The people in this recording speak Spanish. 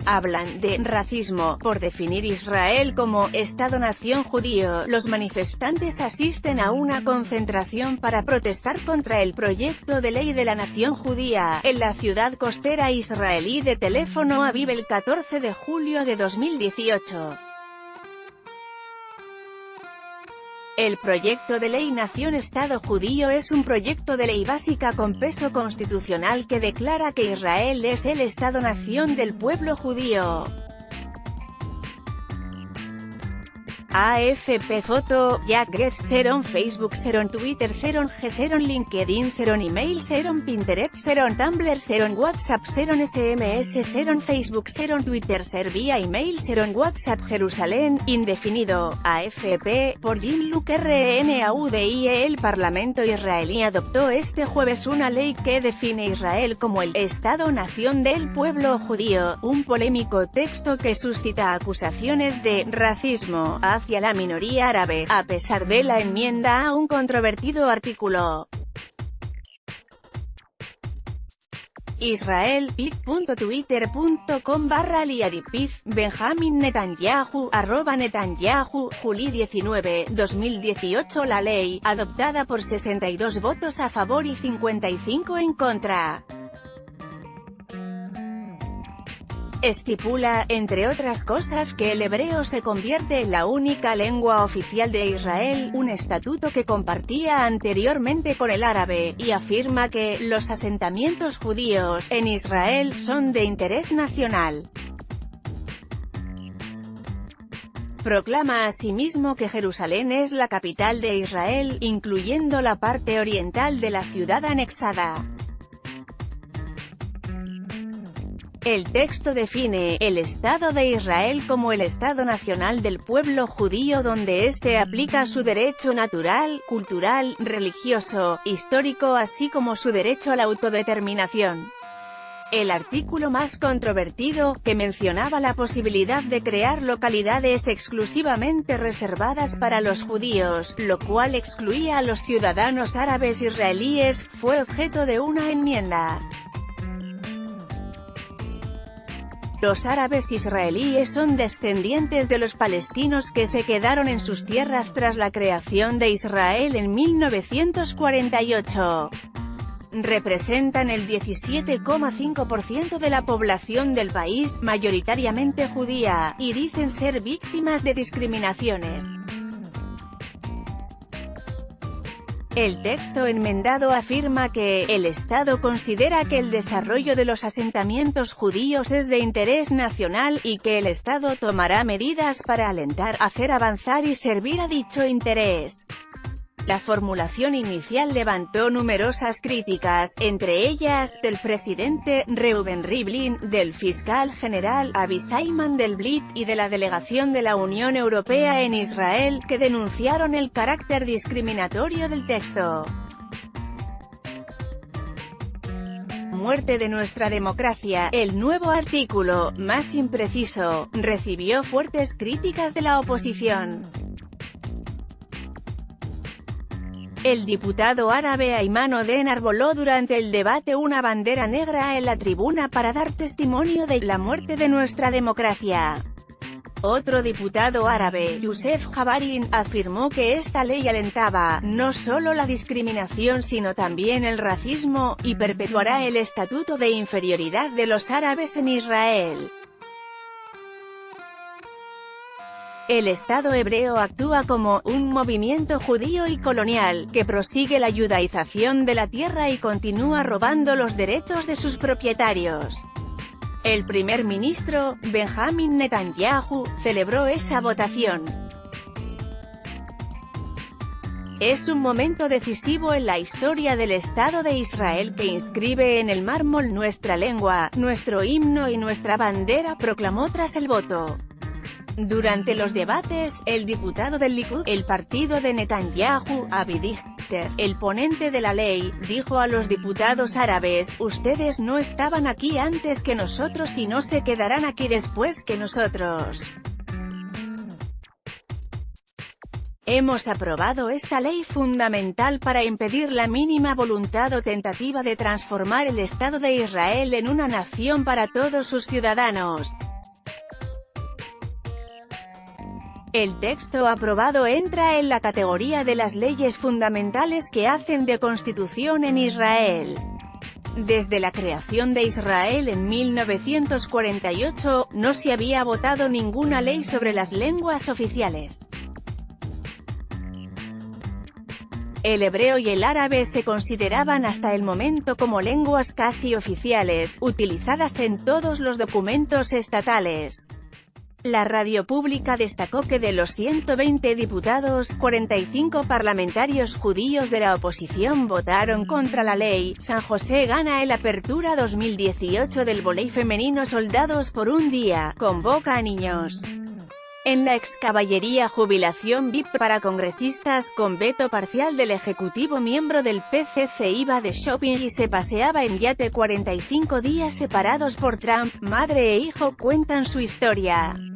Hablan de racismo por definir Israel como Estado-nación judío. Los manifestantes asisten a una concentración para protestar contra el proyecto de ley de la nación judía, en la ciudad costera israelí de Tel Aviv el 14 de julio de 2018. El proyecto de ley Nación-Estado judío es un proyecto de ley básica con peso constitucional que declara que Israel es el Estado-nación del pueblo judío. AFP Foto, Jack Grez Seron Facebook Seron Twitter Seron G Seron LinkedIn Seron Email Seron Pinterest Seron Tumblr Seron WhatsApp Seron SMS Seron Facebook Seron Twitter Ser vía email Seron WhatsApp Jerusalén, indefinido, AFP, por Jim Luke RNAUDIE. El Parlamento israelí adoptó este jueves una ley que define Israel como el Estado-nación del pueblo judío, un polémico texto que suscita acusaciones de racismo hacia la minoría árabe, a pesar de la enmienda a un controvertido artículo. Israel, pic.twitter.com/liadipiz, Benjamin Netanyahu, @Netanyahu, Juli 19, 2018. La ley, adoptada por 62 votos a favor y 55 en contra, estipula, entre otras cosas, que el hebreo se convierte en la única lengua oficial de Israel, un estatuto que compartía anteriormente con el árabe, y afirma que los asentamientos judíos en Israel son de interés nacional. Proclama asimismo que Jerusalén es la capital de Israel, incluyendo la parte oriental de la ciudad anexada. El texto define el Estado de Israel como el Estado nacional del pueblo judío donde éste aplica su derecho natural, cultural, religioso, histórico así como su derecho a la autodeterminación. El artículo más controvertido, que mencionaba la posibilidad de crear localidades exclusivamente reservadas para los judíos, lo cual excluía a los ciudadanos árabes israelíes, fue objeto de una enmienda. Los árabes israelíes son descendientes de los palestinos que se quedaron en sus tierras tras la creación de Israel en 1948. Representan el 17,5% de la población del país, mayoritariamente judía, y dicen ser víctimas de discriminaciones. El texto enmendado afirma que el Estado considera que el desarrollo de los asentamientos judíos es de interés nacional, y que el Estado tomará medidas para alentar, hacer avanzar y servir a dicho interés. La formulación inicial levantó numerosas críticas, entre ellas, del presidente Reuven Rivlin, del fiscal general Abishai Mandelblit, y de la delegación de la Unión Europea en Israel, que denunciaron el carácter discriminatorio del texto. Muerte de nuestra democracia. El nuevo artículo, más impreciso, recibió fuertes críticas de la oposición. El diputado árabe Ayman Oden arboló durante el debate una bandera negra en la tribuna para dar testimonio de la muerte de nuestra democracia. Otro diputado árabe, Youssef Jabarin, afirmó que esta ley alentaba, no solo la discriminación sino también el racismo, y perpetuará el estatuto de inferioridad de los árabes en Israel. El Estado hebreo actúa como un movimiento judío y colonial, que prosigue la judaización de la tierra y continúa robando los derechos de sus propietarios. El primer ministro, Benjamin Netanyahu, celebró esa votación. Es un momento decisivo en la historia del Estado de Israel que inscribe en el mármol nuestra lengua, nuestro himno y nuestra bandera, proclamó tras el voto. Durante los debates, el diputado del Likud, el partido de Netanyahu, Avi Dichter, el ponente de la ley, dijo a los diputados árabes, ustedes no estaban aquí antes que nosotros y no se quedarán aquí después que nosotros. Hemos aprobado esta ley fundamental para impedir la mínima voluntad o tentativa de transformar el Estado de Israel en una nación para todos sus ciudadanos. El texto aprobado entra en la categoría de las leyes fundamentales que hacen de constitución en Israel. Desde la creación de Israel en 1948, no se había votado ninguna ley sobre las lenguas oficiales. El hebreo y el árabe se consideraban hasta el momento como lenguas casi oficiales, utilizadas en todos los documentos estatales. La radio pública destacó que de los 120 diputados, 45 parlamentarios judíos de la oposición votaron contra la ley. San José gana el Apertura 2018 del vóley femenino. Soldados por un día, convoca a niños. En la excaballería jubilación VIP para congresistas con veto parcial del Ejecutivo. Miembro del PCC iba de shopping y se paseaba en yate. 45 días separados por Trump, madre e hijo cuentan su historia.